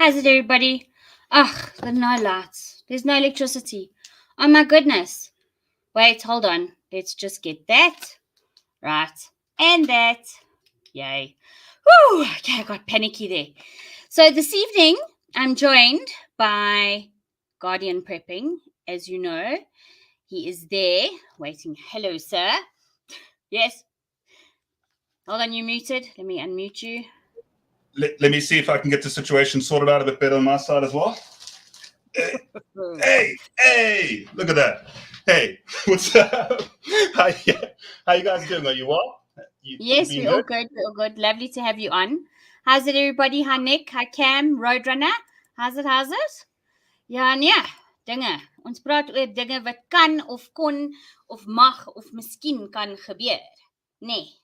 How's it, everybody? Ugh, there's no lights. There's no electricity. Oh my goodness. Wait, hold on. Let's just get that. Right. And that. Yay. Whew. Okay, I got panicky there. So this evening, I'm joined by Guardian Prepping. As you know, he is there waiting. Hello, sir. Yes. Hold on, you muted. Let me unmute you. Let me see if I can get the situation sorted out a bit better on my side as well. Hey, look at that. Hey, what's up? How you guys doing? Are you well? Yes, we're all good. We're all good. Lovely to have you on. How's it, everybody? Hi, Nick. Hi, Cam. Roadrunner. How's it? Ja, nee. Dinge. Ons praat oor dinge wat kan of kon of mag of miskien kan gebeur. Nee.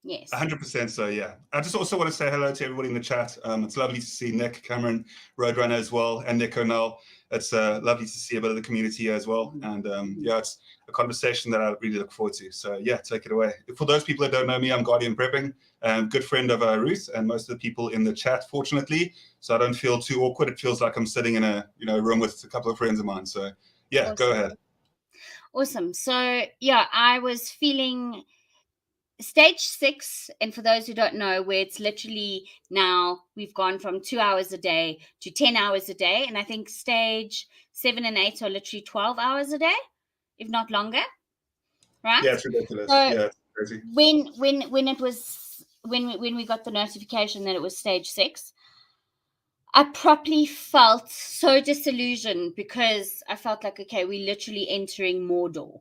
Yes. 100% so, yeah. I just also want to say hello to everybody in the chat. It's lovely to see Nick, Cameron, Roadrunner as well, and Nick O'Neill. It's lovely to see a bit of the community here as well. And yeah, it's a conversation that I really look forward to. So yeah, take it away. For those people that don't know me, I'm Guardian Prepping, good friend of Ruth and most of the people in the chat, fortunately. So I don't feel too awkward. It feels like I'm sitting in a room with a couple of friends of mine. So yeah, Awesome. Go ahead. Awesome. So yeah, I was feeling stage 6, and for those who don't know, where it's literally now we've gone from 2 hours a day to 10 hours a day, and I think stage 7 and 8 are literally 12 hours a day, if not longer, right? Yeah, it's ridiculous. Yeah, it's crazy. When it was when we got the notification that it was stage 6, I properly felt so disillusioned, because I felt like, okay, we're literally entering Mordor.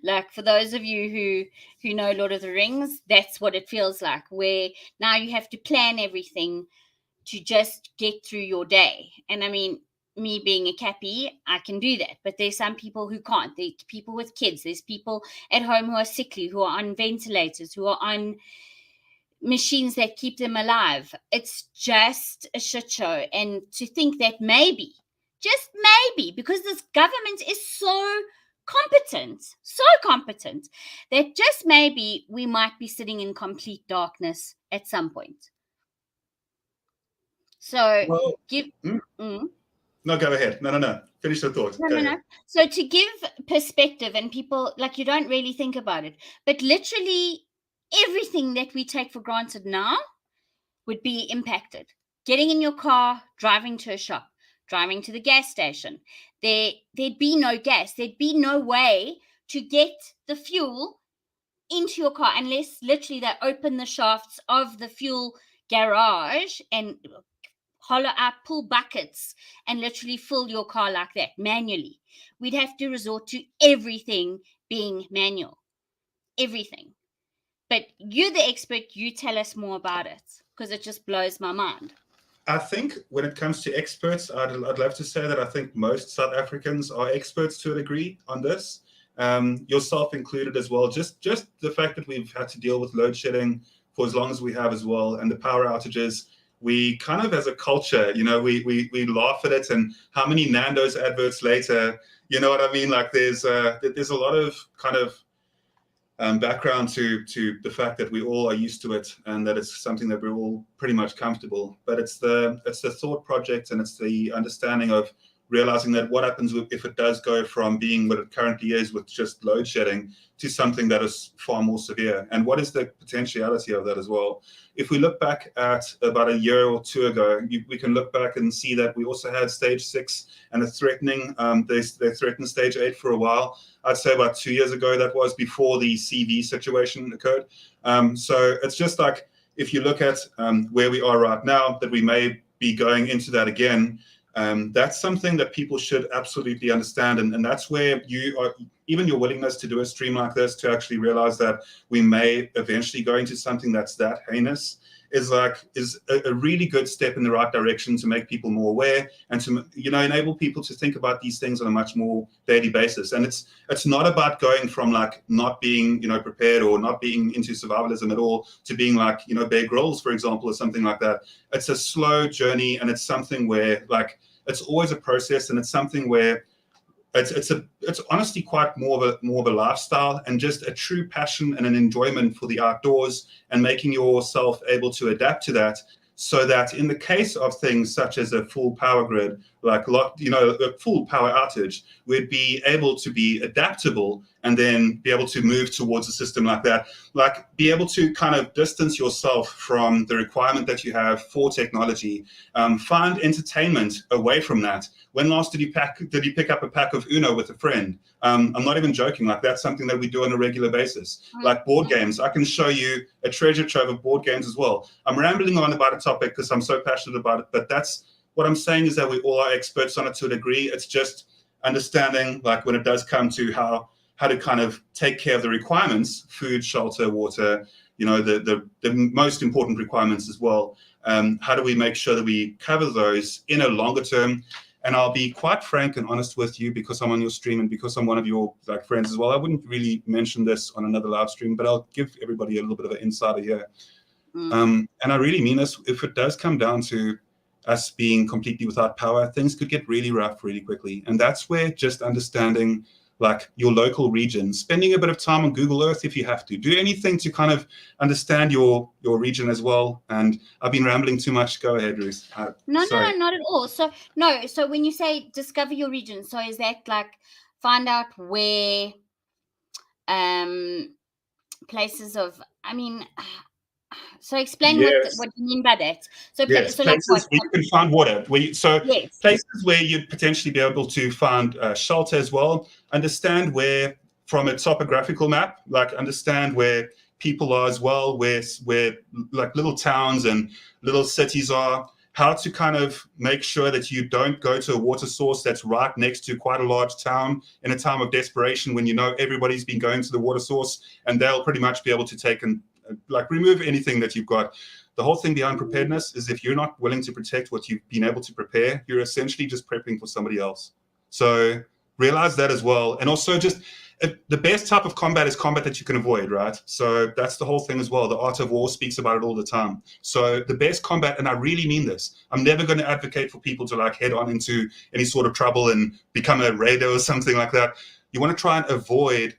Like, for those of you who know Lord of the Rings, that's what it feels like, where now you have to plan everything to just get through your day. And I mean, me being a cappy, I can do that, but there's some people who can't. There's people with kids, there's people at home who are sickly, who are on ventilators, who are on machines that keep them alive. It's just a shit show. And to think that maybe, just maybe, because this government is so competent, that just maybe we might be sitting in complete darkness at some point. So well, No, go ahead. No. Finish the thought. No. So to give perspective, and people, like, you don't really think about it, but literally everything that we take for granted now would be impacted. Getting in your car, driving to a shop, driving to the gas station. There'd be no gas. There'd be no way to get the fuel into your car unless literally they open the shafts of the fuel garage and hollow out, pull buckets, and literally fill your car like that manually. We'd have to resort to everything being manual. Everything. But you're the expert. You tell us more about it, because it just blows my mind. I think when it comes to experts, I'd love to say that I think most South Africans are experts to a degree on this, yourself included as well. Just the fact that we've had to deal with load shedding for as long as we have as well, and the power outages. We kind of, as a culture, we laugh at it, and how many Nando's adverts later, you know what I mean? Like there's a lot of kind of background to the fact that we all are used to it, and that it's something that we're all pretty much comfortable. But it's the thought project, and it's the understanding of realizing that what happens if it does go from being what it currently is with just load shedding to something that is far more severe, and what is the potentiality of that as well. If we look back at about a year or two ago, we can look back and see that we also had stage 6 and a threatening, they threatened stage 8 for a while. I'd say about 2 years ago, that was before the CV situation occurred. So it's just like, if you look at where we are right now, that we may be going into that again. That's something that people should absolutely understand, and that's where you are, even your willingness to do a stream like this, to actually realize that we may eventually go into something that's that heinous, is a really good step in the right direction to make people more aware, and to enable people to think about these things on a much more daily basis. And it's not about going from like not being prepared or not being into survivalism at all to being like Bear Grylls, for example, or something like that. It's a slow journey, and it's something where like it's always a process, and it's something where it's honestly quite more of a lifestyle, and just a true passion and an enjoyment for the outdoors, and making yourself able to adapt to that, so that in the case of things such as a full power grid, like a full power outage, we'd be able to be adaptable and then be able to move towards a system like that, like be able to kind of distance yourself from the requirement that you have for technology, find entertainment away from that. When last did you pick up a pack of Uno with a friend? I'm not even joking. Like, that's something that we do on a regular basis. Like board games, I can show you a treasure trove of board games as well. I'm rambling on about a topic because I'm so passionate about it, but that's what I'm saying, is that we all are experts on it to a degree. It's just understanding, like, when it does come to how to kind of take care of the requirements, food, shelter, water, the most important requirements as well. How do we make sure that we cover those in a longer term? And I'll be quite frank and honest with you, because I'm on your stream and because I'm one of your friends as well. I wouldn't really mention this on another live stream, but I'll give everybody a little bit of an insider here. And I really mean this. If it does come down to us being completely without power, things could get really rough really quickly. And that's where just understanding, like, your local region, spending a bit of time on Google Earth if you have to, do anything to kind of understand your region as well. And I've been rambling too much. Go ahead, Ruth. No, not at all. So when you say discover your region, so is that like find out where places of, so explain what you mean by that. So, yes, so places like where you can find water. Places where you'd potentially be able to find shelter as well. Understand where, from a topographical map, like understand where people are as well, where like little towns and little cities are. How to kind of make sure that you don't go to a water source that's right next to quite a large town in a time of desperation, when everybody's been going to the water source and they'll pretty much be able to take and remove anything that you've got. The whole thing behind preparedness is, if you're not willing to protect what you've been able to prepare, you're essentially just prepping for somebody else. So realize that as well. And also, just the best type of combat is combat that you can avoid, right? So that's the whole thing as well. The Art of War speaks about it all the time. So the best combat, and I really mean this, I'm never going to advocate for people to head on into any sort of trouble and become a raider or something like that. You want to try and avoid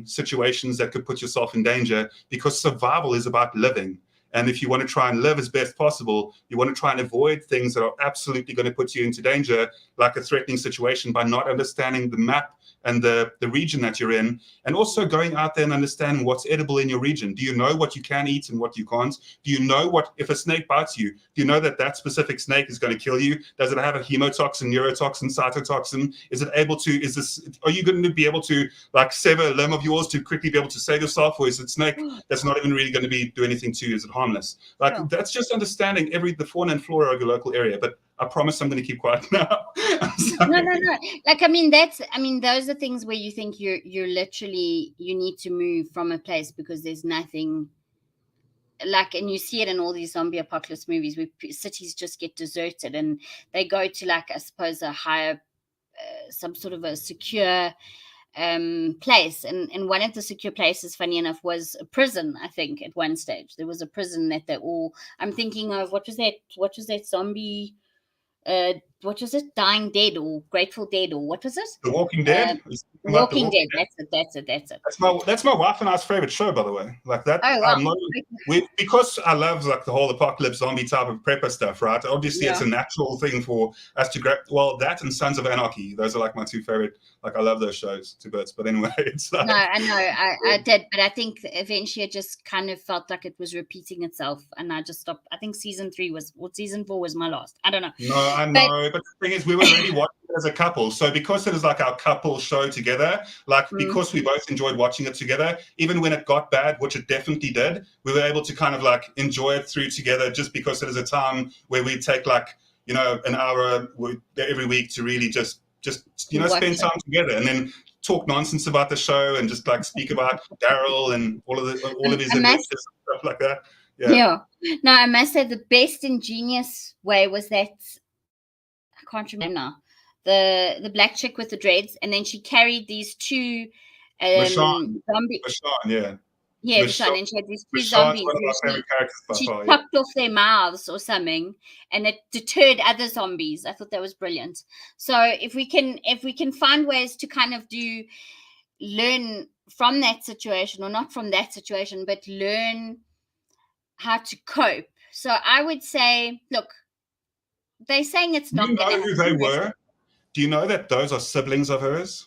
situations that could put yourself in danger, because survival is about living. And if you want to try and live as best possible, you want to try and avoid things that are absolutely going to put you into danger, like a threatening situation, by not understanding the map and the region that you're in, and also going out there and understanding what's edible in your region. Do you know what you can eat and what you can't? Do you know what, if a snake bites you, do you know that specific snake is going to kill you? Does it have a hemotoxin, neurotoxin, cytotoxin? Are you going to be able to sever a limb of yours to quickly be able to save yourself? Or is it snake that's not even really going to do anything to you? Is it harmless? That's just understanding the fauna and flora of your local area. But I promise I'm going to keep quiet now. No. Those are things where you think you're literally, you need to move from a place because there's nothing, and you see it in all these zombie apocalypse movies where cities just get deserted and they go to I suppose a higher, some sort of a secure place, and one of the secure places, funny enough, was a prison. I think at one stage there was a prison that they all, I'm thinking of, what was that zombie, what was it, Dying Dead or Grateful Dead, or what was it, The Walking Dead? Walking Dead. That's it. That's my wife and I's favorite show, by the way. That. Oh, wow. Because I love the whole apocalypse zombie type of prepper stuff, right? Obviously, It's a natural thing for us to grab. Well, that and Sons of Anarchy, those are my two favorite. I love those shows to bits. But anyway, it's no, I know, I did, but I think eventually it just kind of felt like it was repeating itself, and I just stopped. I think season 4 was my last. I don't know. No, I know, but the thing is, we were already watching it as a couple. So because it is our couple show together, because we both enjoyed watching it together, even when it got bad, which it definitely did, we were able to kind of enjoy it through together, just because it is a time where we take an hour every week to really just spend time together, and then talk nonsense about the show, and just speak about Daryl and all of his adventures and stuff like that. Yeah. No, I must say the best ingenious way was that, I can't remember now, the black chick with the dreads, and then she carried these two Michonne, yeah. Yeah, Michonne, and she had these two zombies. One of my favorite characters by she far, chopped off their mouths or something, and it deterred other zombies. I thought that was brilliant. So if we can find ways to kind of learn from that situation, or not from that situation, but learn how to cope So I would say, look, they're saying it's Do not you going to know who happen. they were? Do you know that those are siblings of hers?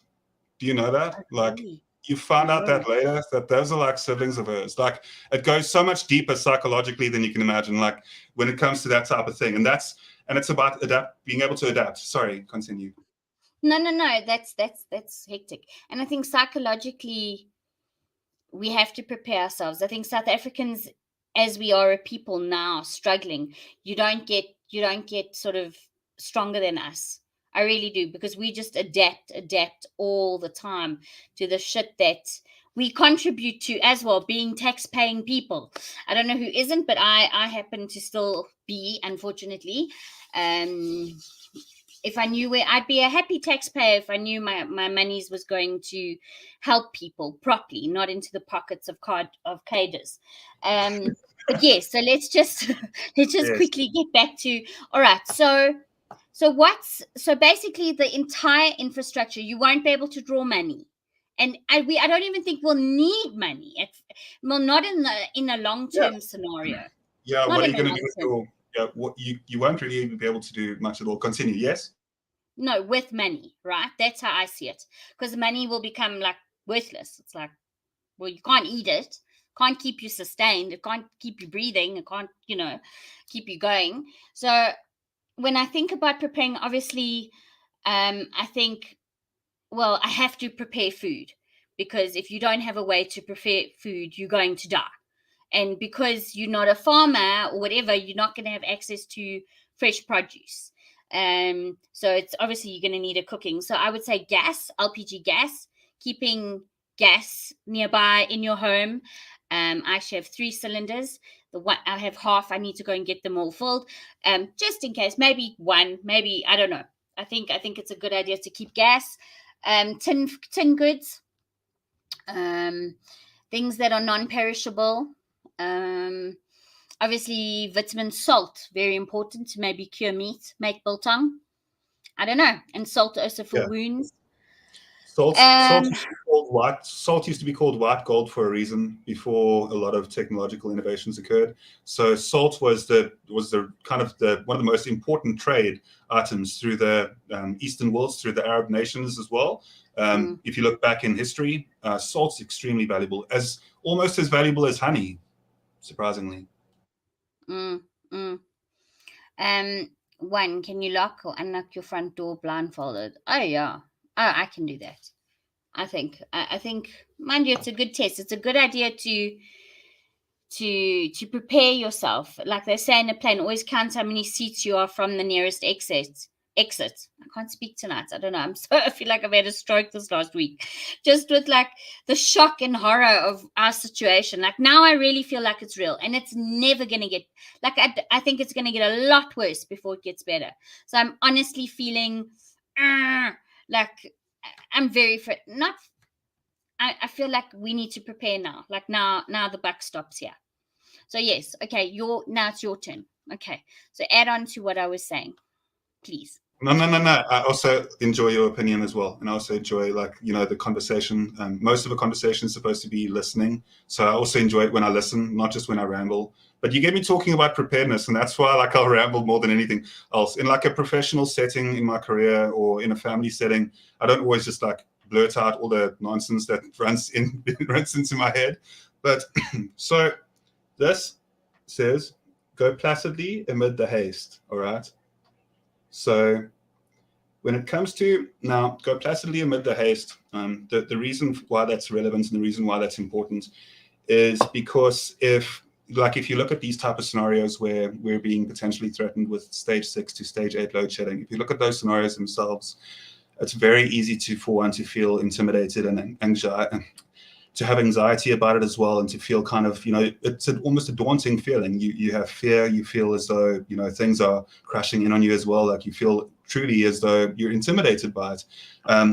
Do you know that? Like, Really? you found out No. that later, that those are like siblings of hers. Like, it goes so much deeper psychologically than you can imagine, like when it comes to that type of thing. And it's about being able to adapt. Sorry, continue. No. That's hectic. And I think psychologically we have to prepare ourselves. I think South Africans, as we are a people now struggling, you don't get sort of stronger than us. I really do, because we just adapt all the time to the shit that we contribute to as well, being tax-paying people. I don't know who isn't, but I happen to still be, unfortunately. If I knew where, I'd be a happy taxpayer if I knew my monies was going to help people properly, not into the pockets of cadres. But yes, so let's just Yes. quickly get back to, all right. So basically the entire infrastructure, you won't be able to draw money. And I don't even think we'll need money. Well, not in a long-term scenario. Yeah, Not what are in you a going to do with long-term. your, what you won't really even be able to do much at all. Continue, yes? No, with money, right? That's how I see it. Because money will become like worthless. It's like, well, you can't eat it, can't keep you sustained, it can't keep you breathing, it can't, keep you going. So when I think about preparing, obviously, I think, well, I have to prepare food, because if you don't have a way to prepare food, you're going to die. And because you're not a farmer or whatever, you're not going to have access to fresh produce. So it's obviously you're going to need a cooking. So I would say gas, LPG gas, keeping gas nearby in your home. I actually have 3 cylinders. The one I have half. I need to go and get them all filled, just in case. Maybe one. Maybe I don't know. I think it's a good idea to keep gas. Tin goods. Things that are non-perishable. Obviously, vitamin salt, very important to maybe cure meat, make biltong. I don't know. And salt also for wounds. Salt used to be called white gold for a reason before a lot of technological innovations occurred. So salt was the kind of one of the most important trade items through the Eastern worlds, through the Arab nations as well. If you look back in history, salt's extremely valuable, almost as valuable as honey, surprisingly. One, can you lock or unlock your front door blindfolded? Oh yeah. Oh, I can do that. I think, mind you, it's a good test. It's a good idea to prepare yourself. Like they say in a plane, always count how many seats you are from the nearest exit. I can't speak tonight. I don't know. I feel like I've had a stroke this last week, just with like the shock and horror of our situation. Like now I really feel like it's real, and it's never going to get, like, I think it's going to get a lot worse before it gets better. So I'm honestly feeling like I'm very I feel like we need to prepare now. Like now the buck stops here. So yes, okay, now it's your turn. Okay, so add on to what I was saying, please. No. I also enjoy your opinion as well, and I also enjoy the conversation. Most of a conversation is supposed to be listening, so I also enjoy it when I listen, not just when I ramble. But you get me talking about preparedness, and that's why I'll ramble more than anything else. In like a professional setting in my career or in a family setting, I don't always just like blurt out all the nonsense that runs into my head. But so this says, go placidly amid the haste. All right. So when it comes to now, go placidly amid the haste, the reason why that's relevant and the reason why that's important is because if you look at these type of scenarios where we're being potentially threatened with stage 6 to stage 8 load shedding, if you look at those scenarios themselves, it's very easy for one to feel intimidated and to have anxiety about it as well, and to feel kind of, it's almost a daunting feeling. You have fear, you feel as though, things are crashing in on you as well. Like you feel truly as though you're intimidated by it.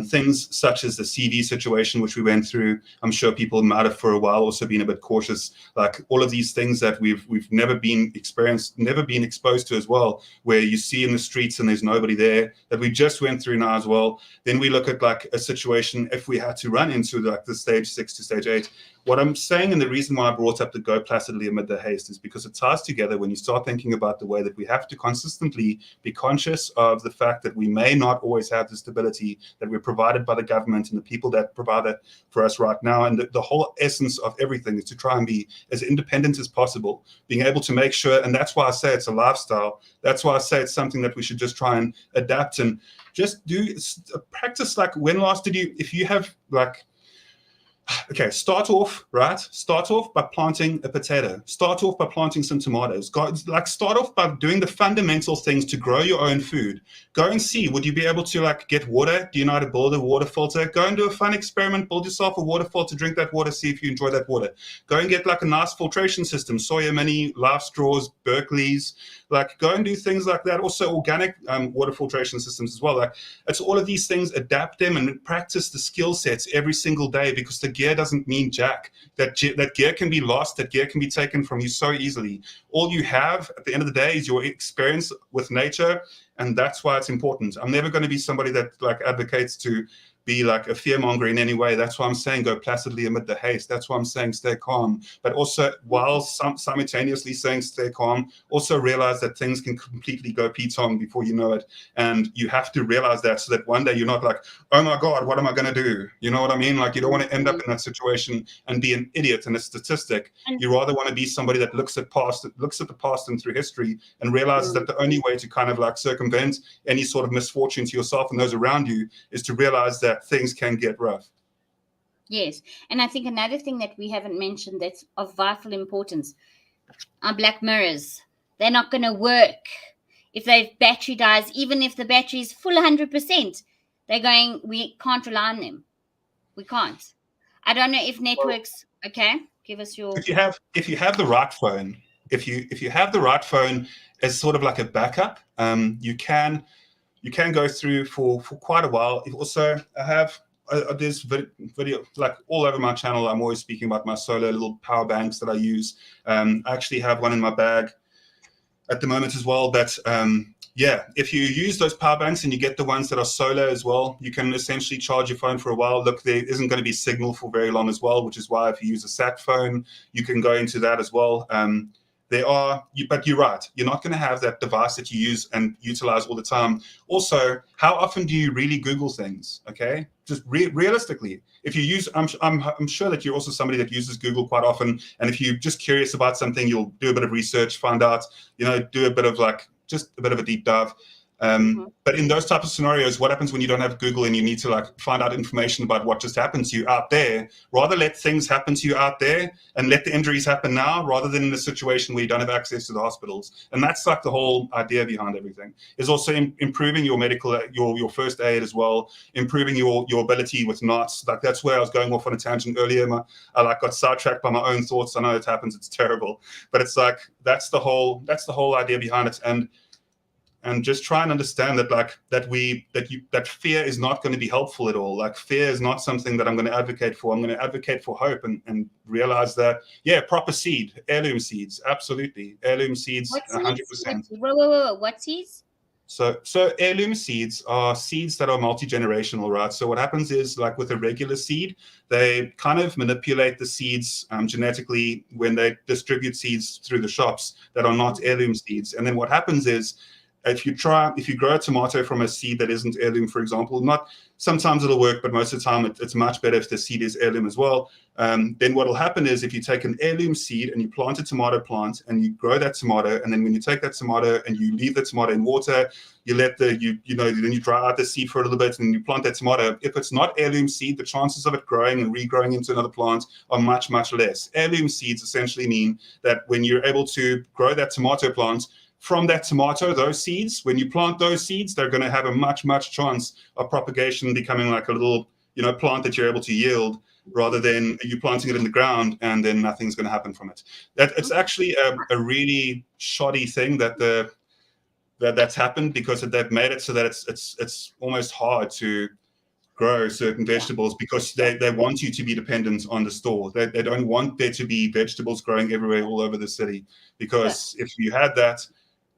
Things such as the CV situation, which we went through. I'm sure people might have for a while also been a bit cautious. Like all of these things that we've never been exposed to as well, where you see in the streets and there's nobody there, that we just went through now as well. Then we look at like a situation if we had to run into like the stage 6 to stage 8. What I'm saying, and the reason why I brought up the go placidly amid the haste, is because it ties together when you start thinking about the way that we have to consistently be conscious of the fact that we may not always have the stability that we're provided by the government and the people that provide it for us right now. And the whole essence of everything is to try and be as independent as possible, being able to make sure, and that's why I say it's a lifestyle. That's why I say it's something that we should just try and adapt and just do practice. Like when last did you, if you have like, okay, start off by planting a potato. Start off by planting some tomatoes. Start off by doing the fundamental things to grow your own food. Go and see, would you be able to like get water? Do you know how to build a water filter? Go and do a fun experiment. Build yourself a water filter, drink that water, see if you enjoy that water. Go and get like a nice filtration system, Sawyer Mini, Life Straws, Berkeley's. Like go and do things like that. Also organic water filtration systems as well. Like it's all of these things, adapt them and practice the skill sets every single day, because the gear doesn't mean jack. That gear can be lost. That gear can be taken from you so easily. All you have at the end of the day is your experience with nature, and that's why it's important. I'm never going to be somebody that like advocates to be like a fearmonger in any way. That's why I'm saying go placidly amid the haste. That's why I'm saying stay calm. But also, while simultaneously saying stay calm, also realize that things can completely go petong before you know it. And you have to realize that, so that one day you're not like, oh my God, what am I going to do? You know what I mean? Like you don't want to end up in that situation and be an idiot and a statistic. You rather want to be somebody that looks at the past and through history and realizes that the only way to kind of like circumvent any sort of misfortune to yourself and those around you is to realize that things can get rough. Yes. And I think another thing that we haven't mentioned that's of vital importance are black mirrors. They're not going to work if their battery dies, even if the battery is full 100%. We can't rely on them. We can't. I don't know if networks, okay, give us your... If you have the right phone, if you have the right phone as sort of like a backup, you can go through for quite a while. Also, I have there's video like all over my channel. I'm always speaking about my solar little power banks that I use. I actually have one in my bag at the moment as well. But if you use those power banks and you get the ones that are solar as well, you can essentially charge your phone for a while. Look, there isn't going to be signal for very long as well, which is why if you use a sat phone, you can go into that as well. But you're right. You're not going to have that device that you use and utilize all the time. Also, how often do you really Google things? Okay, just realistically, if you use, I'm sure that you're also somebody that uses Google quite often. And if you're just curious about something, you'll do a bit of research, find out, do a bit of just a bit of a deep dive. But in those types of scenarios, what happens when you don't have Google and you need to find out information about what just happened to you out there? Rather let things happen to you out there and let the injuries happen now, rather than in a situation where you don't have access to the hospitals. And that's the whole idea behind everything, is also improving your medical, your first aid as well, improving your ability with knots. That's where I was going off on a tangent earlier. I got sidetracked by my own thoughts. I know it happens. It's terrible, but it's that's the whole idea behind it. And just try and understand that fear is not going to be helpful at all. Like fear is not something that I'm going to advocate for. I'm going to advocate for hope and realize that, proper seed, heirloom seeds, absolutely. Heirloom seeds, 100%. Whoa. What seeds? So heirloom seeds are seeds that are multi-generational, right? So what happens is, like with a regular seed, they kind of manipulate the seeds genetically when they distribute seeds through the shops that are not heirloom seeds. And then what happens is, if you grow a tomato from a seed that isn't heirloom, for example, sometimes it'll work, but most of the time it's much better if the seed is heirloom as well. Then what will happen is, if you take an heirloom seed and you plant a tomato plant and you grow that tomato, and then when you take that tomato and you leave the tomato in water, you let then you dry out the seed for a little bit and you plant that tomato. If it's not heirloom seed, the chances of it growing and regrowing into another plant are much, much less. Heirloom seeds essentially mean that when you're able to grow that tomato plant, from that tomato, those seeds, when you plant those seeds, they're going to have a much, much chance of propagation, becoming like a little, plant that you're able to yield, rather than you planting it in the ground and then nothing's going to happen from it. It's actually a really shoddy thing that's happened, because they've made it so that it's almost hard to grow certain vegetables because they want you to be dependent on the store. They don't want there to be vegetables growing everywhere all over the city, because if you had that,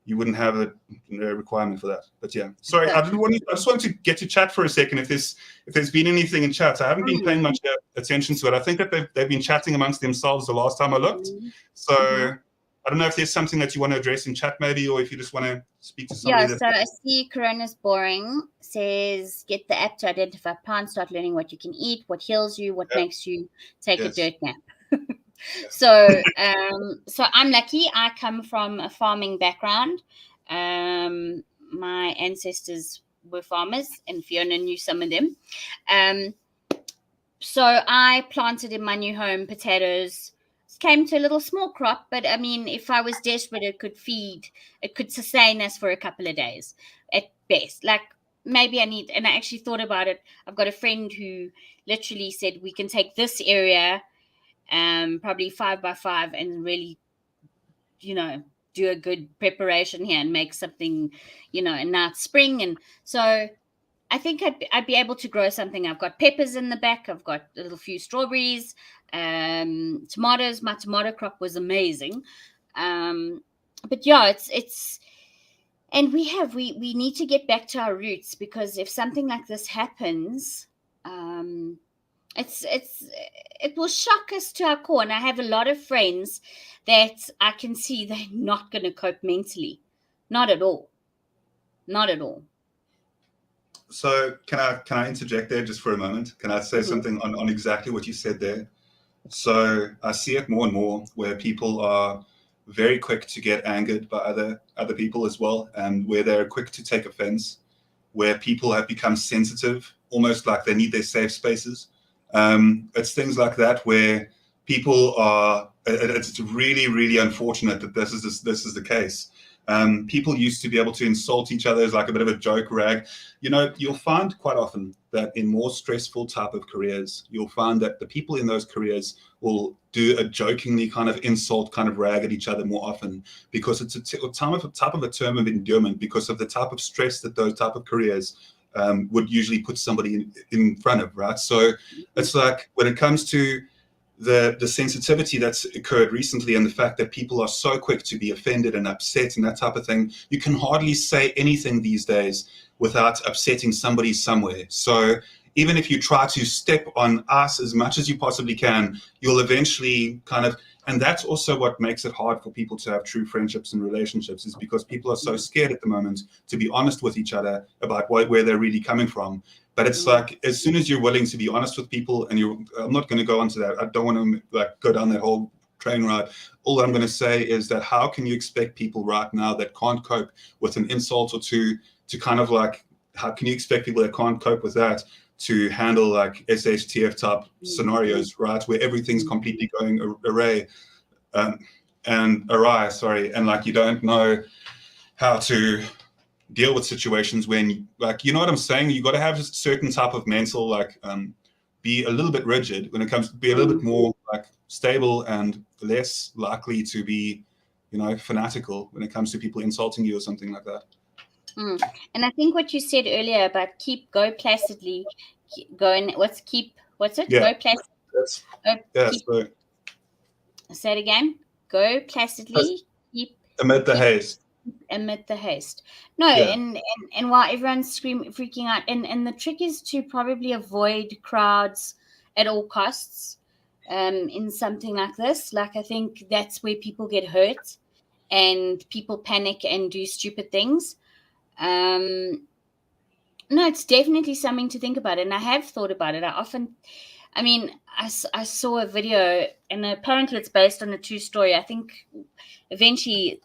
you wouldn't have a requirement for that. But yeah, sorry, I just wanted to get to chat for a second. If there's been anything in chat, I haven't been paying much attention to it. I think that they've been chatting amongst themselves the last time I looked. So I don't know if there's something that you want to address in chat maybe, or if you just want to speak to somebody. Yeah, so I see Corona's Boring says, get the app to identify plants, start learning what you can eat, what heals you, what makes you take a dirt nap. So I'm lucky. I come from a farming background. My ancestors were farmers, and Fiona knew some of them. So I planted in my new home potatoes. Came to a little small crop, but I mean, if I was desperate, it could sustain us for a couple of days at best. Like maybe and I actually thought about it. I've got a friend who literally said we can take this area, probably 5 by 5, and really, do a good preparation here and make something, in that spring. And so I think I'd be able to grow something. I've got peppers in the back. I've got a little few strawberries, tomatoes. My tomato crop was amazing. But yeah, it's, and we need to get back to our roots, because if something like this happens, it will shock us to our core. And I have a lot of friends that I can see they're not going to cope mentally. Not at all. Not at all. So can I interject there just for a moment? Can I say something on exactly what you said there? So I see it more and more where people are very quick to get angered by other people as well, and where they're quick to take offense, where people have become sensitive, almost like they need their safe spaces. It's things like that where people are. It's really, really unfortunate that this is the case. People used to be able to insult each other as like a bit of a joke rag. You'll find quite often that in more stressful type of careers, you'll find that the people in those careers will do a jokingly kind of insult, kind of rag at each other more often, because it's a type of a term of endearment, because of the type of stress that those type of careers would usually put somebody in front of, right? So it's like when it comes to the sensitivity that's occurred recently, and the fact that people are so quick to be offended and upset and that type of thing, you can hardly say anything these days without upsetting somebody somewhere. So even if you try to step on us as much as you possibly can, you'll eventually and that's also what makes it hard for people to have true friendships and relationships, is because people are so scared at the moment to be honest with each other about where they're really coming from. But it's like, as soon as you're willing to be honest with people, and I'm not going to go into that. I don't want to go down that whole train ride. All I'm going to say is that how can you expect people right now that can't cope with an insult or two to how can you expect people that can't cope with that to handle like SHTF type scenarios, right? Where everything's completely going awry, and like you don't know how to deal with situations when, like, you know what I'm saying? You got to have a certain type of mental, be a little bit rigid when it comes to be a little bit more stable and less likely to be, fanatical when it comes to people insulting you or something like that. And I think what you said earlier about go placidly, go placidly. Say it again. Go placidly, keep amid the haste. Amid the haste. No, yeah. And while everyone's freaking out, and the trick is to probably avoid crowds at all costs. In something like this, I think that's where people get hurt, and people panic and do stupid things. No, it's definitely something to think about, and I have thought about it. I saw a video, and apparently it's based on a true story. I think eventually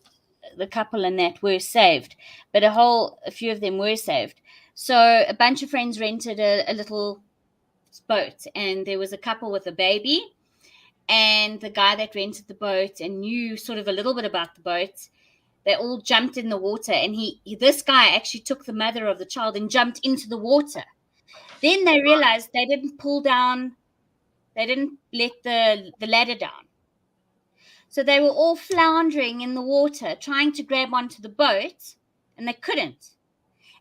the couple in that were saved, but a few of them were saved. So a bunch of friends rented a little boat, and there was a couple with a baby, and the guy that rented the boat and knew sort of a little bit about the boat, they all jumped in the water, and this guy actually took the mother of the child and jumped into the water. Then they realized they didn't let the ladder down. So they were all floundering in the water, trying to grab onto the boat, and they couldn't.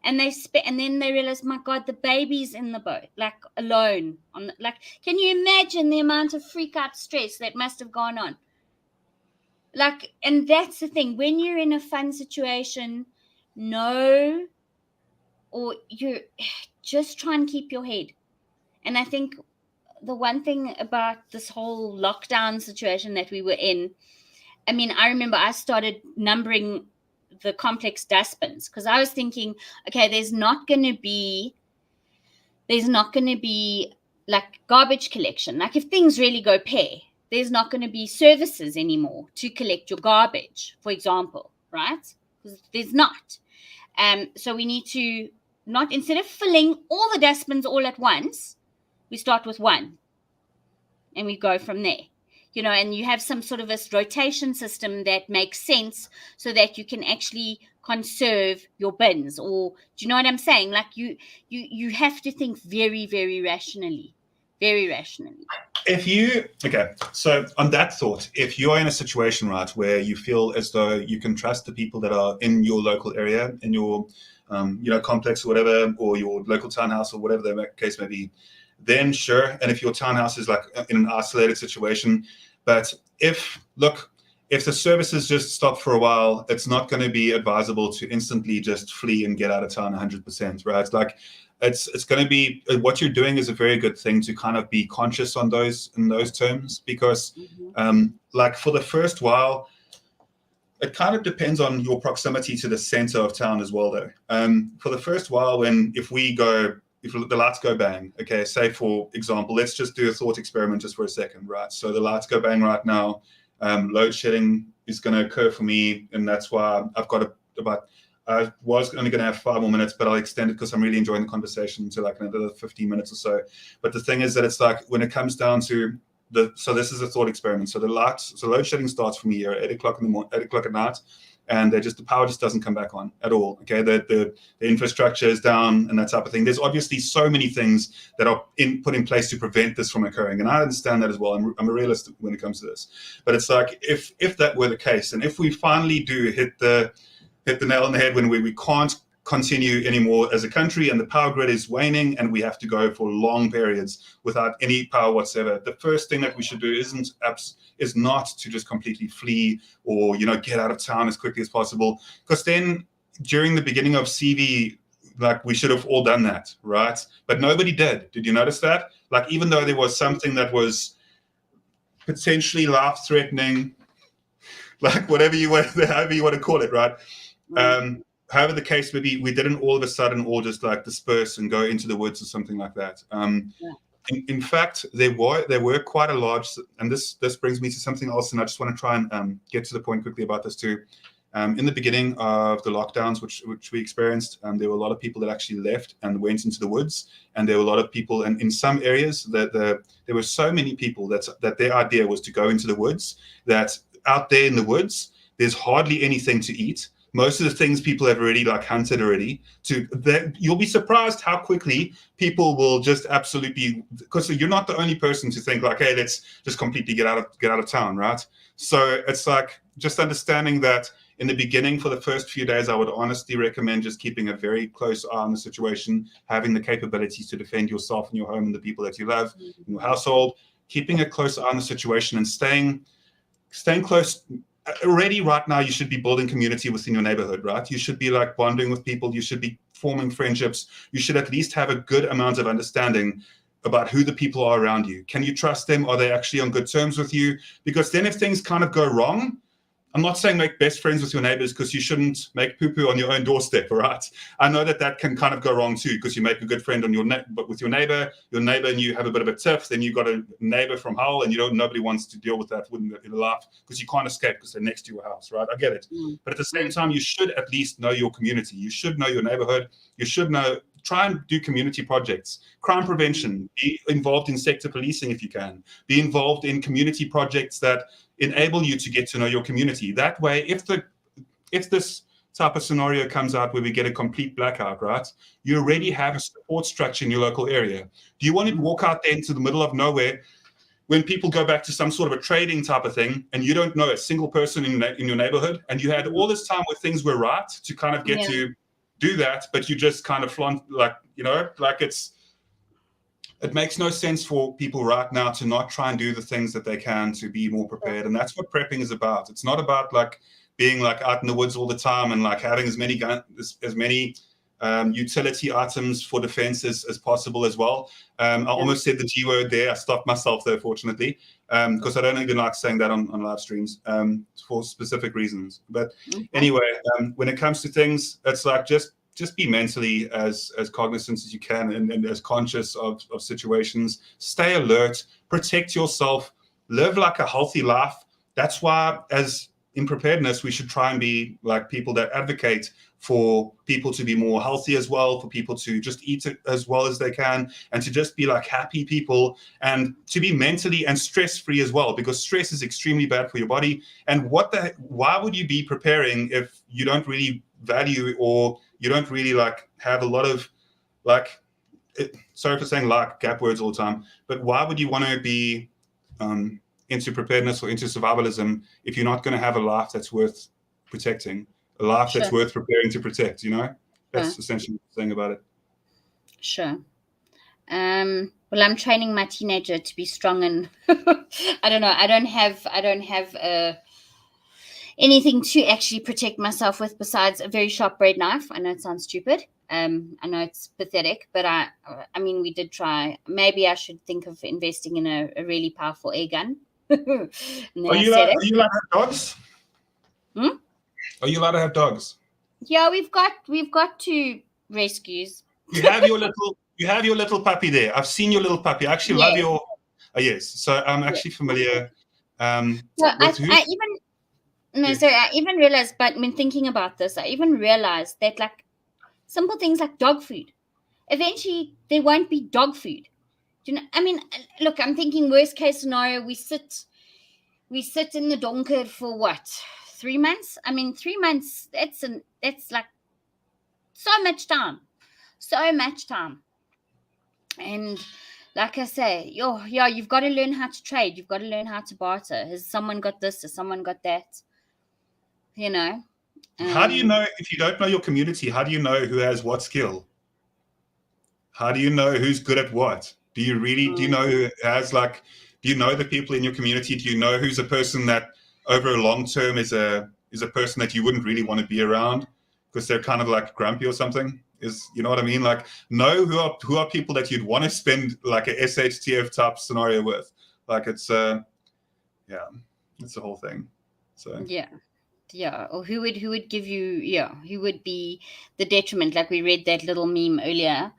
and and then they realize, my God, the baby's in the boat, like alone like, can you imagine the amount of freak out stress that must have gone on? Like, and that's the thing, when you're in a fun situation, or you just try and keep your head. And I think the one thing about this whole lockdown situation that we were in, I mean, I remember I started numbering the complex dustbins, because I was thinking, okay, there's not going to be like garbage collection. Like, if things really go pear, there's not going to be services anymore to collect your garbage, for example, right? Because there's not. So we need to not, instead of filling all the dustbins all at once, we start with one and we go from there. And you have some sort of a rotation system that makes sense, so that you can actually conserve your bins. Or, do you know what I'm saying? Like, you have to think very, very rationally. Very rationally. So on that thought, if you are in a situation, right, where you feel as though you can trust the people that are in your local area, in your complex or whatever, or your local townhouse or whatever the case may be, then sure. And if your townhouse is like in an isolated situation, but if the services just stop for a while, it's not going to be advisable to instantly just flee and get out of town 100%, right? Like, it's going to be, what you're doing is a very good thing to kind of be conscious in those terms, because like, for the first while, it kind of depends on your proximity to the center of town as well, though. For the first while, if the lights go bang, okay, say for example, let's just do a thought experiment just for a second, right? So the lights go bang right now. Load shedding is going to occur for me, and that's why I've got I was only going to have 5 more minutes, but I'll extend it because I'm really enjoying the conversation to like another 15 minutes or so. But the thing is that it's like, when it comes down to so this is a thought experiment. So load shedding starts for me here at 8 o'clock at night. And the power just doesn't come back on at all. Okay, the infrastructure is down and that type of thing. There's obviously so many things that are put in place to prevent this from occurring, and I understand that as well. I'm a realist when it comes to this, but it's like, if that were the case, and if we finally do hit the nail on the head when we can't continue anymore as a country, and the power grid is waning, and we have to go for long periods without any power whatsoever, the first thing that we should do is not to just completely flee or get out of town as quickly as possible, because then during the beginning of CV, like, we should have all done that, right? But nobody did. Did you notice that? Like, even though there was something that was potentially life-threatening, like however you want to call it, right? However the case may be, we didn't all of a sudden all just like disperse and go into the woods or something like that. In fact, there were quite a large, and this brings me to something else, and I just want to try and get to the point quickly about this too. In the beginning of the lockdowns, which we experienced, there were a lot of people that actually left and went into the woods, and there were a lot of people, and in some areas that there were so many people that their idea was to go into the woods, that out there in the woods, there's hardly anything to eat. Most of the things people have already hunted already. You'll be surprised how quickly people will just absolutely, because you're not the only person to think like, hey, let's just completely get out of town, right? So it's like, just understanding that in the beginning, for the first few days, I would honestly recommend just keeping a very close eye on the situation, having the capabilities to defend yourself and your home and the people that you love in your household, keeping a close eye on the situation and staying close. Already right now, you should be building community within your neighborhood, right? You should be like bonding with people. You should be forming friendships. You should at least have a good amount of understanding about who the people are around you. Can you trust them? Are they actually on good terms with you? Because then if things kind of go wrong, I'm not saying make best friends with your neighbors, because you shouldn't make poo-poo on your own doorstep, right? I know that can kind of go wrong too, because you make a good friend but with your neighbor and you have a bit of a tiff, then you got a neighbor from hell, and nobody wants to deal with that in life, because you can't escape because they're next to your house, right? I get it. But at the same time, you should at least know your community. You should know your neighborhood. You should try and do community projects, crime prevention, be involved in sector policing if you can, be involved in community projects that enable you to get to know your community. That way, if this type of scenario comes out where we get a complete blackout, right, you already have a support structure in your local area. Do you want to walk out there into the middle of nowhere when people go back to some sort of a trading type of thing, and you don't know a single person in your neighborhood, and you had all this time where things were right to kind of get to do that, but you just kind of flaunt, like, you know, like it makes no sense for people right now to not try and do the things that they can to be more prepared. And that's what prepping is about. It's not about like being like out in the woods all the time and like having as many utility items for defense as possible as well. I almost said the G word there. I stopped myself though, fortunately, because I don't even like saying that on live streams for specific reasons. But anyway, when it comes to things, it's like just be mentally as cognizant as you can and as conscious of situations. Stay alert, protect yourself, live like a healthy life. That's why, as in preparedness, we should try and be like people that advocate for people to be more healthy as well, for people to just eat as well as they can, and to just be like happy people, and to be mentally and stress-free as well, because stress is extremely bad for your body. And why would you be preparing if you don't really value, or you don't really like have a lot of like, sorry for saying like gap words all the time, but why would you want to be into preparedness or into survivalism if you're not going to have a life that's worth protecting, a life that's worth preparing to protect, you know? That's essentially what I'm saying about it. Sure. Well, I'm training my teenager to be strong, and I don't know. I don't have anything to actually protect myself with besides a very sharp bread knife. I know it sounds stupid. I know it's pathetic, but I mean, we did try. Maybe I should think of investing in a really powerful air gun. Are you allowed to have dogs? Are you allowed to have dogs? Yeah, we've got 2 rescues. You have your little puppy there. I've seen your little puppy. I actually love your. Yes, so I'm actually familiar. I even realized, but when thinking about this, I even realized that like simple things like dog food, eventually there won't be dog food. Do you know? I mean, look, I'm thinking worst case scenario, we sit in the donker for what, 3 months? I mean, 3 months. That's like so much time. And like I say, you've got to learn how to trade. You've got to learn how to barter. Has someone got this? Has someone got that? You know. How do you know, if you don't know your community, how do you know who has what skill? How do you know who's good at what? Do you know who has like, do you know the people in your community? Do you know who's a person that over a long term is a person that you wouldn't really want to be around because they're kind of like grumpy or something? You know what I mean? Like, know who are people that you'd want to spend like a SHTF type scenario with. Like it's the whole thing. So yeah, or who would give you, who would be the detriment, like we read that little meme earlier.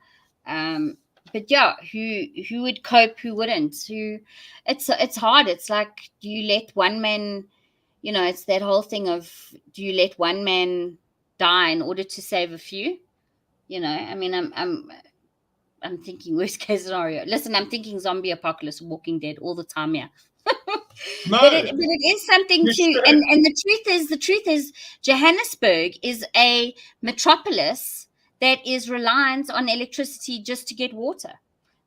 But yeah, who would cope, who wouldn't? It's hard. It's like, do you let one man, you know, it's that whole thing of, do you let one man die in order to save a few? You know, I mean, I'm thinking worst case scenario. Listen, I'm thinking zombie apocalypse, Walking Dead all the time, yeah. No, but it is something to, and the truth is Johannesburg is a metropolis that is reliant on electricity just to get water.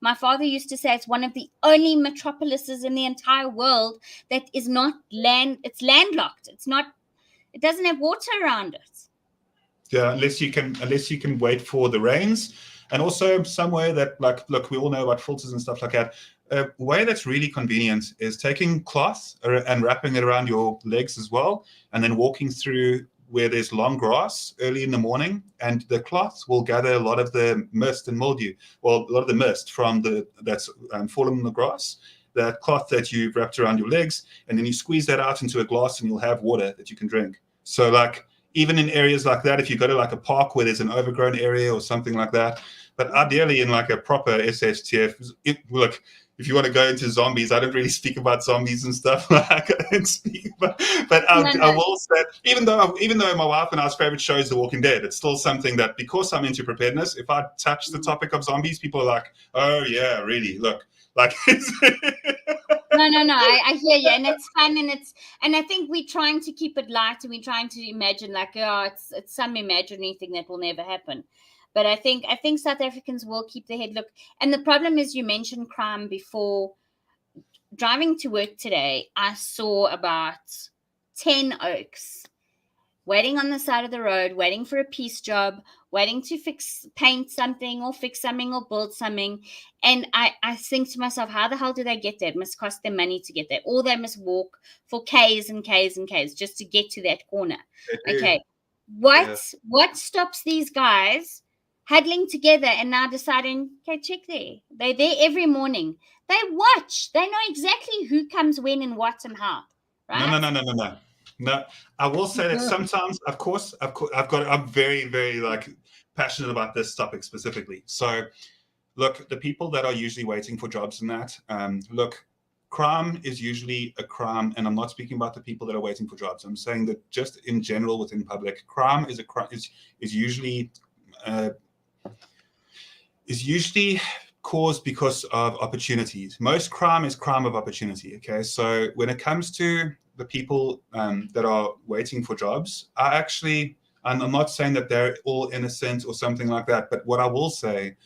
My father used to say it's one of the only metropolises in the entire world that is not it's landlocked. It doesn't have water around it. Yeah, unless you can wait for the rains. And also somewhere that, like, look, we all know about filters and stuff like that. A way that's really convenient is taking cloth and wrapping it around your legs as well, and then walking through where there's long grass early in the morning, and the cloth will gather a lot of the mist and mildew, well, a lot of the mist from that's fallen in the grass, that cloth that you've wrapped around your legs, and then you squeeze that out into a glass and you'll have water that you can drink. So like, even in areas like that, if you go to like a park where there's an overgrown area or something like that, but ideally in like a proper SHTF, look, if you want to go into zombies, I don't really speak about zombies and stuff. Like, I don't speak about, but I will say, even though my wife and I's favorite show is The Walking Dead, it's still something that, because I'm into preparedness, if I touch the topic of zombies, people are like, oh yeah, really? Look, like. No, I hear you, and it's fun, and I think we're trying to keep it light, and we're trying to imagine like, it's some imaginary thing that will never happen. But I think South Africans will keep their head. Look, and the problem is, you mentioned crime before. Driving to work today, I saw about 10 oaks waiting on the side of the road, waiting for a piece job, waiting to paint something or fix something or build something. And I think to myself, how the hell do they get there? It must cost them money to get there. Or they must walk for Ks and Ks and Ks just to get to that corner. Okay. What stops these guys huddling together and now deciding, okay, check there. They're there every morning. They watch. They know exactly who comes when and what and how. Right? No, I will say that sometimes, of course, I'm very, very passionate about this topic specifically. So, look, the people that are usually waiting for jobs and that, look, crime is usually a crime, and I'm not speaking about the people that are waiting for jobs. I'm saying that just in general within public, crime is usually caused because of opportunities. Most crime is crime of opportunity. Okay, so when it comes to the people that are waiting for jobs, I'm not saying that they're all innocent or something like that, but what I will say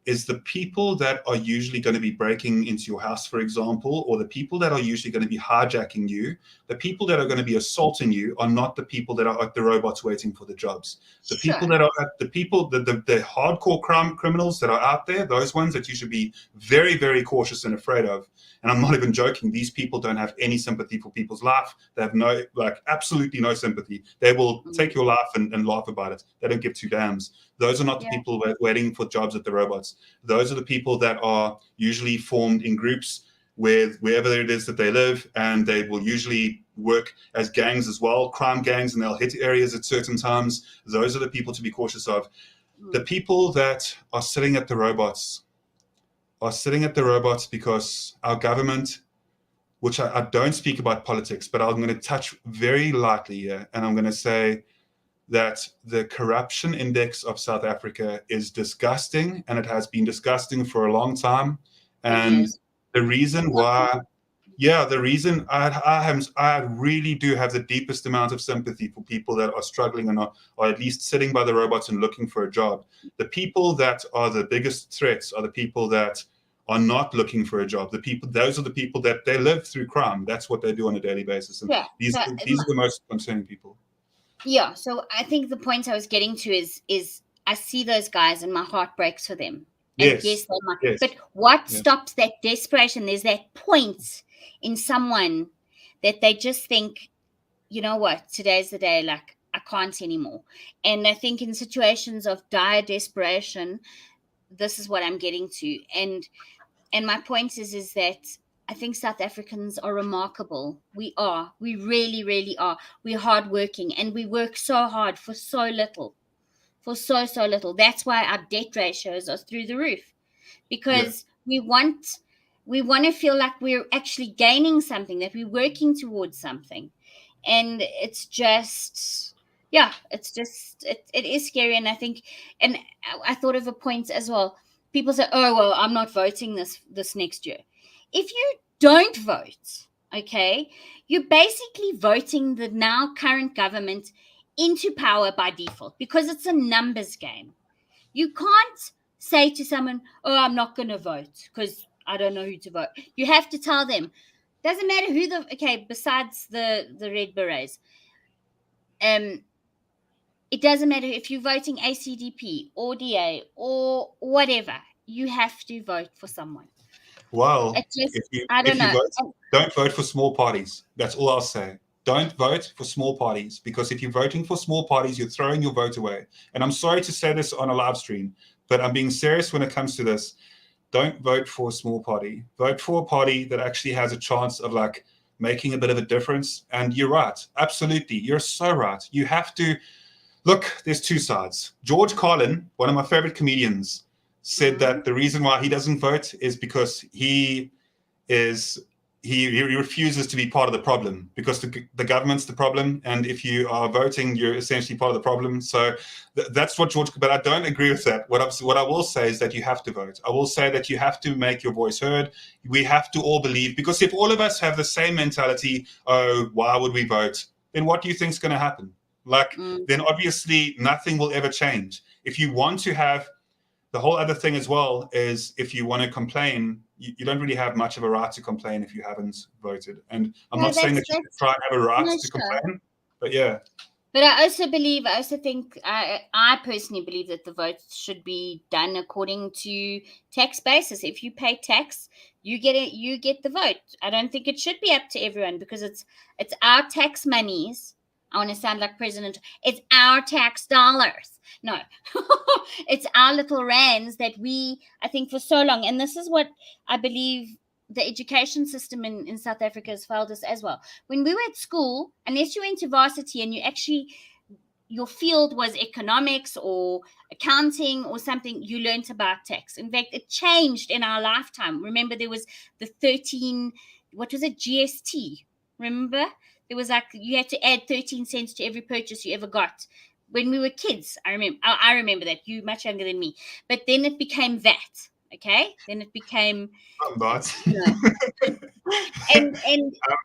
is the people that are usually going to be breaking into your house, for example, or the people that are usually going to be hijacking you, the people that are going to be assaulting you are not the people that are at the robots waiting for the jobs. The people that are at the hardcore criminals that are out there, those ones that you should be very, very cautious and afraid of. And I'm not even joking. These people don't have any sympathy for people's life. They have absolutely no sympathy. They will take your life and laugh about it. They don't give two damns. Those are not the people waiting for jobs at the robots. Those are the people that are usually formed in groups with wherever it is that they live, and they will usually work as gangs as well, crime gangs, and they'll hit areas at certain times. Those are the people to be cautious of. The people that are sitting at the robots because our government, which I don't speak about politics, but I'm going to touch very lightly here, and I'm going to say that the corruption index of South Africa is disgusting, and it has been disgusting for a long time. And the reason why, I really do have the deepest amount of sympathy for people that are struggling and are at least sitting by the robots and looking for a job. The people that are the biggest threats are the people that are not looking for a job. Those are the people that they live through crime. That's what they do on a daily basis. And these are the most concerning people. Yeah, so I think the point I was getting to is I see those guys and my heart breaks for them. And yes, but what stops that desperation? There's that point in someone that they just think, you know what, today's the day, I can't anymore. And I think in situations of dire desperation, this is what I'm getting to. And my point is that I think South Africans are remarkable. We really, really are. We're hardworking, and we work so hard for so little, so little. That's why our debt ratios are through the roof, because we want to feel like we're actually gaining something, that we're working towards something. And it's just, it is scary. And I think, and I thought of a point as well. People say, oh, well, I'm not voting this next year. If you don't vote, okay, you're basically voting the now current government into power by default, because it's a numbers game. You can't say to someone, oh, I'm not going to vote because I don't know who to vote. You have to tell them. Doesn't matter who besides the Red Berets. It doesn't matter if you're voting ACDP or DA or whatever. You have to vote for someone. Well, don't vote for small parties. That's all I'll say. Don't vote for small parties, because if you're voting for small parties, you're throwing your vote away. And I'm sorry to say this on a live stream, but I'm being serious when it comes to this. Don't vote for a small party. Vote for a party that actually has a chance of making a bit of a difference. And you're right. Absolutely. You're so right. You have to look, there's two sides. George Carlin, one of my favorite comedians, said that the reason why he doesn't vote is because he refuses to be part of the problem, because the government's the problem, and if you are voting, you're essentially part of the problem. So that's what George. But I don't agree with that. What I will say is that you have to vote. I will say that you have to make your voice heard. We have to all believe, because if all of us have the same mentality, oh, why would we vote? Then what do you think is going to happen? Then obviously nothing will ever change. If you want to have. The whole other thing as well is, if you want to complain, you don't really have much of a right to complain if you haven't voted. And I'm not saying that you should try and have a right to complain, but yeah. But I also think, I personally believe that the vote should be done according to tax basis. If you pay tax, you get the vote. I don't think it should be up to everyone, because it's our tax monies. I want to sound like President. It's our tax dollars. No, it's our little rands that I think for so long. And this is what I believe the education system in South Africa has failed us as well. When we were at school, unless you went to varsity and your field was economics or accounting or something, you learned about tax. In fact, it changed in our lifetime. Remember, there was the 13, what was it, GST? Remember? There was like, you had to add 13 cents to every purchase you ever got. When we were kids, I remember that. You much younger than me. But then it became VAT. Okay, then it became. I'm not. and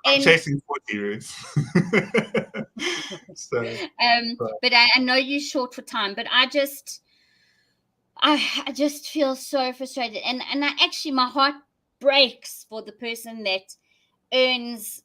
I'm chasing 40 roots. So, but I know you're short for time. But I just feel so frustrated, and my heart breaks for the person that earns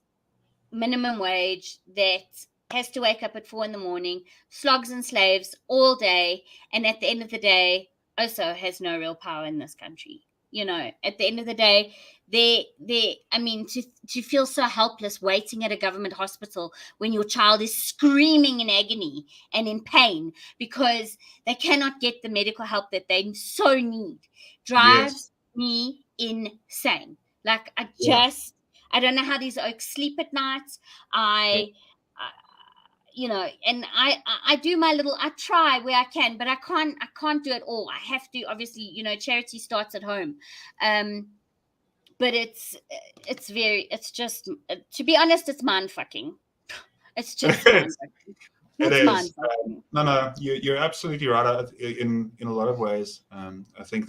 minimum wage, that has to wake up at 4 a.m, slogs and slaves all day, and at the end of the day also has no real power in this country. At the end of the day, to feel so helpless waiting at a government hospital when your child is screaming in agony and in pain because they cannot get the medical help that they so need drives me insane. Like, I don't know how these oaks sleep at night. And I do my little, I try where I can, but I can't do it all. I have to, obviously, charity starts at home. But it's just, to be honest, it's mind fucking. It's just mind fucking. It is. No, you're absolutely right in a lot of ways. I think.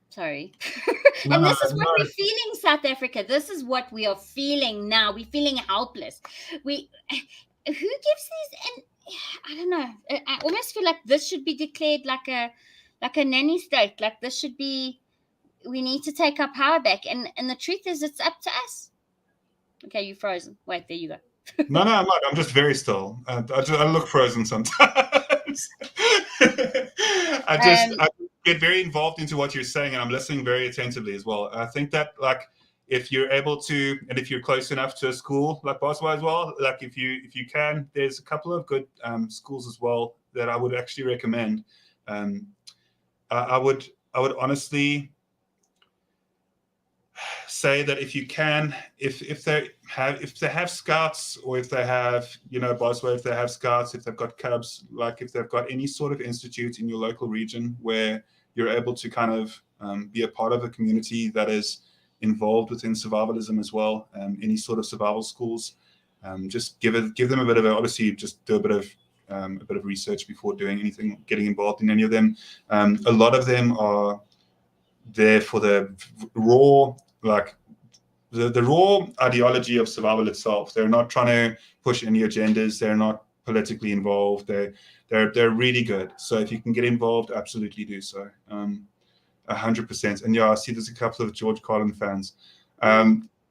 Sorry. And this is what we're feeling, South Africa. This is what we are feeling now. We're feeling helpless. Who gives these? And I don't know. I almost feel like this should be declared like a nanny state. Like, this should be. We need to take our power back. And the truth is, it's up to us. Okay, you're frozen. Wait, there you go. No, I'm not. I'm just very still. I look frozen sometimes. I get very involved into what you're saying, and I'm listening very attentively as well. I think that, like, if you're able to, and if you're close enough to a school like Boswa as well, like if you can, there's a couple of good schools as well that I would actually recommend. I would honestly say that if you can, if they have scouts, or if they have, Boswa, if they have scouts, if they've got cubs, like if they've got any sort of institute in your local region where you're able to kind of be a part of a community that is involved within survivalism as well, any sort of survival schools, just give them a bit of obviously just do a bit of research before doing anything, getting involved in any of them. A lot of them are there for the raw, like the raw ideology of survival itself. They're not trying to push any agendas. They're not politically involved. They're really good. So if you can get involved, absolutely do so. 100%. And I see there's a couple of George Carlin fans.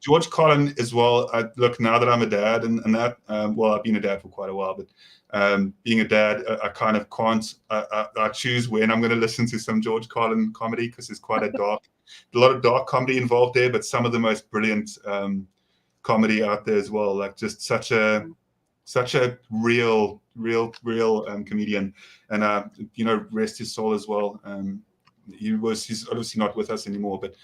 George Carlin as well. Look, now that I'm a dad, and that, well, I've been a dad for quite a while, but being a dad, I kind of can't. I choose when I'm going to listen to some George Carlin comedy, because there's quite a lot of dark comedy involved there, but some of the most brilliant comedy out there as well. Like, just such a real comedian, and rest his soul as well. He's obviously not with us anymore, but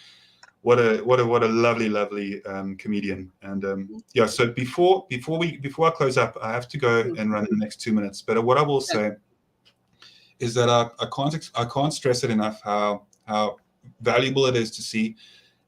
what a lovely comedian. And so before I close up, I have to go and run in the next 2 minutes. But what I will say is that I can't stress it enough how valuable it is to see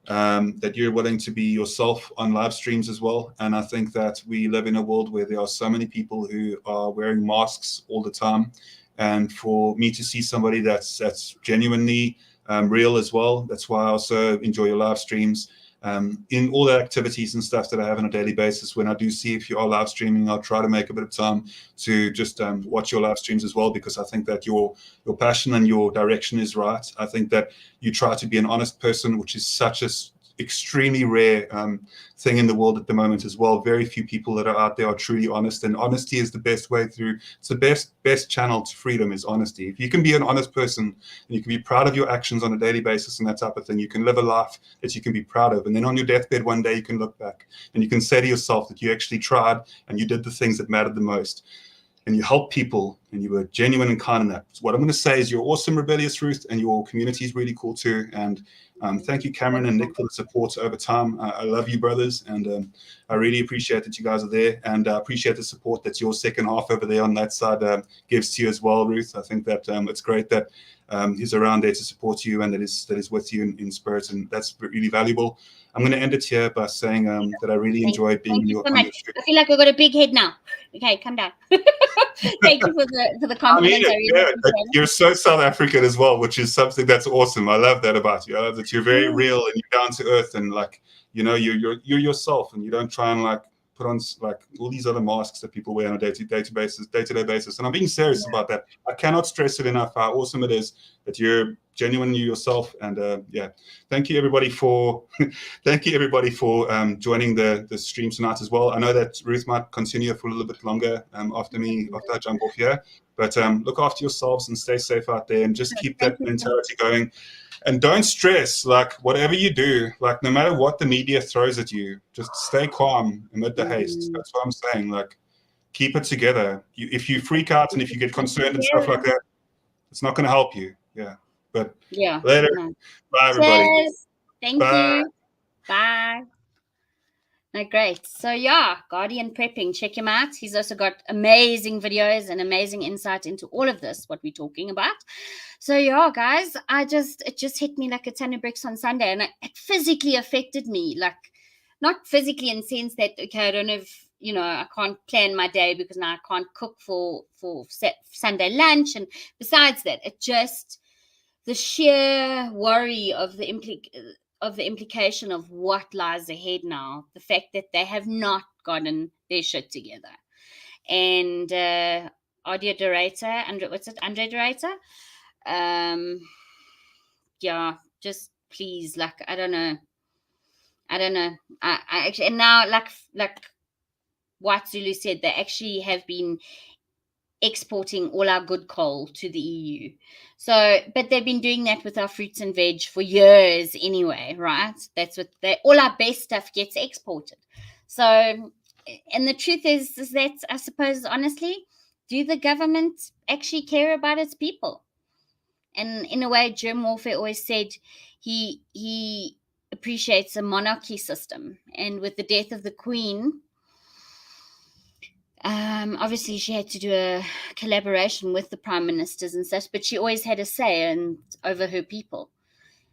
that you're willing to be yourself on live streams as well. And I think that we live in a world where there are so many people who are wearing masks all the time. And for me to see somebody that's genuinely real as well, that's why I also enjoy your live streams. In all the activities and stuff that I have on a daily basis, when I do see if you are live streaming, I'll try to make a bit of time to just watch your live streams as well, because I think that your passion and your direction is right. I think that you try to be an honest person, which is such extremely rare thing in the world at the moment as well. Very few people that are out there are truly honest, and honesty is the best way through. It's the best channel to freedom is honesty. If you can be an honest person and you can be proud of your actions on a daily basis and that type of thing, you can live a life that you can be proud of. And then on your deathbed one day, you can look back and you can say to yourself that you actually tried and you did the things that mattered the most. And you help people, and you were genuine and kind in that. So what I'm going to say is you're awesome, Rebellious Ruth, and your community is really cool too. And thank you, Cameron and Nick, for the support over time. I love you, brothers, and I really appreciate that you guys are there, and I appreciate the support that your second half over there on that side gives to you as well, Ruth. I think that it's great that he's around there to support you and that is with you in spirit, and that's really valuable. I'm going to end it here by saying that I really enjoyed being on your show. I feel like I've got a big head now. Okay, come down. Thank you for the compliment. I mean, you're so South African as well, which is something that's awesome. I love that about you. I love that you're very real and you're down to earth, and like, you know, you're yourself, and you don't try and like put on like all these other masks that people wear on a day-to-day basis. And I'm being serious about that. I cannot stress it enough how awesome it is that you're genuinely yourself. And thank you everybody for joining the stream tonight as well. I know that Ruth might continue for a little bit longer after I jump off here, but look after yourselves and stay safe out there, and just keep that mentality going. And don't stress, like whatever you do, like no matter what the media throws at you, just stay calm amid the haste. That's what I'm saying. Like, keep it together. If you freak out and if you get concerned and stuff like that, it's not going to help you. Yeah. But later. No. Bye, everybody. Cheers. Thank you. Bye. No, great. So yeah, Guardian Prepping, check him out. He's also got amazing videos and amazing insight into all of this, what we're talking about. So yeah, guys, it just hit me like a ton of bricks on Sunday, and it physically affected me. Like, not physically in the sense that, okay, I don't know if, you know, I can't plan my day because now I can't cook for Sunday lunch. And besides that, it just, the sheer worry of the implication of what lies ahead now, the fact that they have not gotten their shit together. And Andre de Ruyter? Yeah, just please, like, I don't know. I actually, and now, like White Zulu said, they actually have been exporting all our good coal to the EU. So, but they've been doing that with our fruits and veg for years anyway, right? That's what all our best stuff gets exported. So, and the truth is that, I suppose, honestly, do the government actually care about its people? And in a way, Jim Warfare always said he appreciates a monarchy system. And with the death of the Queen, obviously she had to do a collaboration with the prime ministers and such, but she always had a say over her people.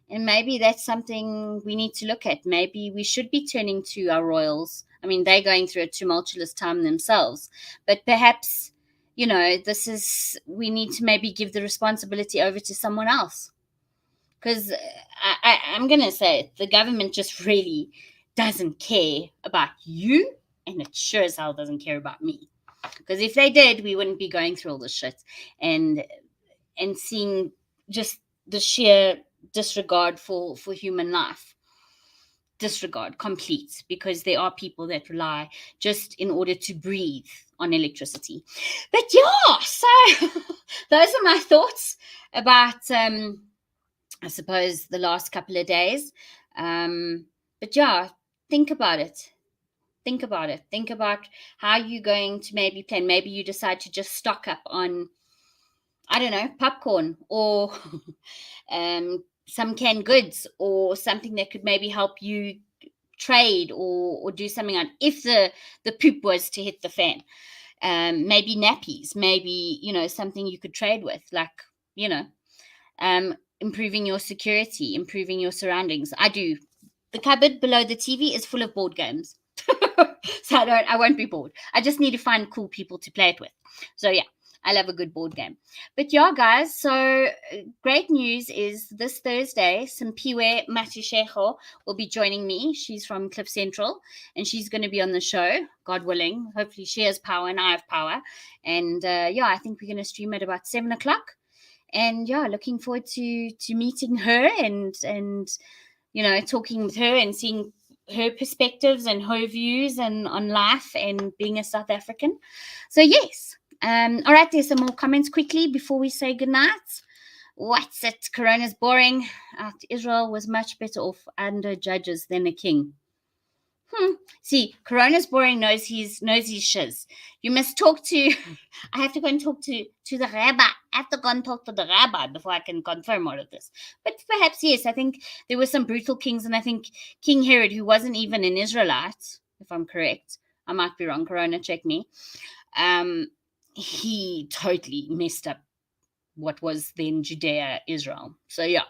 And maybe that's something we need to look at. Maybe we should be turning to our royals. I mean, they're going through a tumultuous time themselves, but perhaps, you know, we need to maybe give the responsibility over to someone else. Because I'm going to say it, the government just really doesn't care about you, and it sure as hell doesn't care about me. Because if they did, we wouldn't be going through all this shit and seeing just the sheer disregard for human life. Disregard, complete, because there are people that rely just in order to breathe on electricity. But yeah, so those are my thoughts about, I suppose, the last couple of days. But yeah, think about it. Think about how you're going to maybe plan. Maybe you decide to just stock up on, I don't know, popcorn or some canned goods or something that could maybe help you trade or do something on if the poop was to hit the fan. Maybe nappies, maybe, you know, something you could trade with, like, you know, improving your security, improving your surroundings. I do. The cupboard below the TV is full of board games. So I won't be bored. I just need to find cool people to play it with. So yeah, I love a good board game. But yeah, guys, so great news is this Thursday, Simpiwe Matisheho will be joining me. She's from Cliff Central, and she's going to be on the show, God willing. Hopefully she has power and I have power. And yeah, I think we're going to stream at about 7:00. And yeah, looking forward to meeting her and talking with her and seeing her perspectives and her views and on life and being a South African. So yes. All right, there's some more comments quickly before we say goodnight. What's it? Corona's boring. Israel was much better off under judges than a king. See, Corona's boring knows his shiz. You must talk to I have to go and talk to the rabbi. I have to go and talk to the rabbi before I can confirm all of this. But perhaps, yes, I think there were some brutal kings, and I think King Herod, who wasn't even an Israelite, if I'm correct, I might be wrong, Corona, check me, he totally messed up what was then Judea, Israel. So, yeah.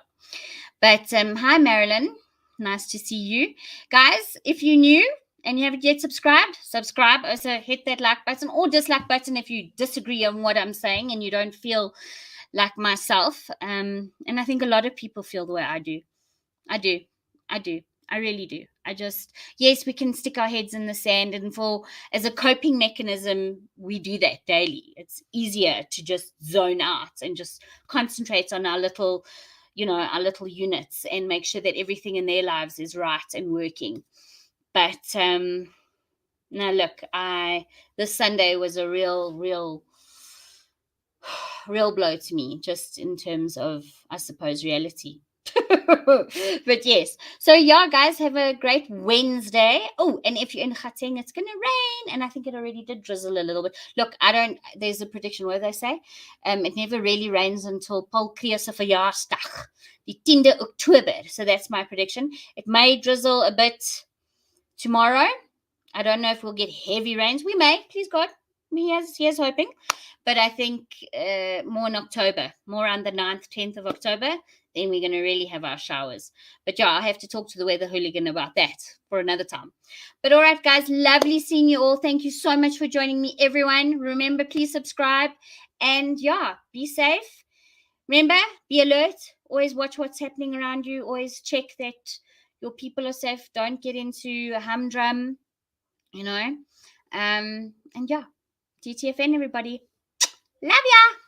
But hi, Marilyn. Nice to see you. Guys, if you're new and you haven't yet subscribed, subscribe. Also, hit that like button or dislike button if you disagree on what I'm saying and you don't feel like myself. And I think a lot of people feel the way I do. I really do. Yes, we can stick our heads in the sand, and as a coping mechanism, we do that daily. It's easier to just zone out and just concentrate on our little units and make sure that everything in their lives is right and working. But now look, this Sunday was a real blow to me, just in terms of, I suppose, reality. But yes, so yeah, guys, have a great Wednesday. Oh, and if you're in Gauteng, it's gonna rain, and I think it already did drizzle a little bit. Look, there's a prediction where they say it never really rains until Paul Klee se verjaarsdag, die 10de October. So that's my prediction. It may drizzle a bit tomorrow. I don't know if we'll get heavy rains. We may, please God. He is hoping. But I think more in October, more around the 9th, 10th of October, then we're going to really have our showers. But yeah, I have to talk to the weather hooligan about that for another time. But all right, guys, lovely seeing you all. Thank you so much for joining me, everyone. Remember, please subscribe. And yeah, be safe. Remember, be alert. Always watch what's happening around you. Always check that your people are safe. Don't get into a humdrum, And yeah, TTFN, everybody. Love ya.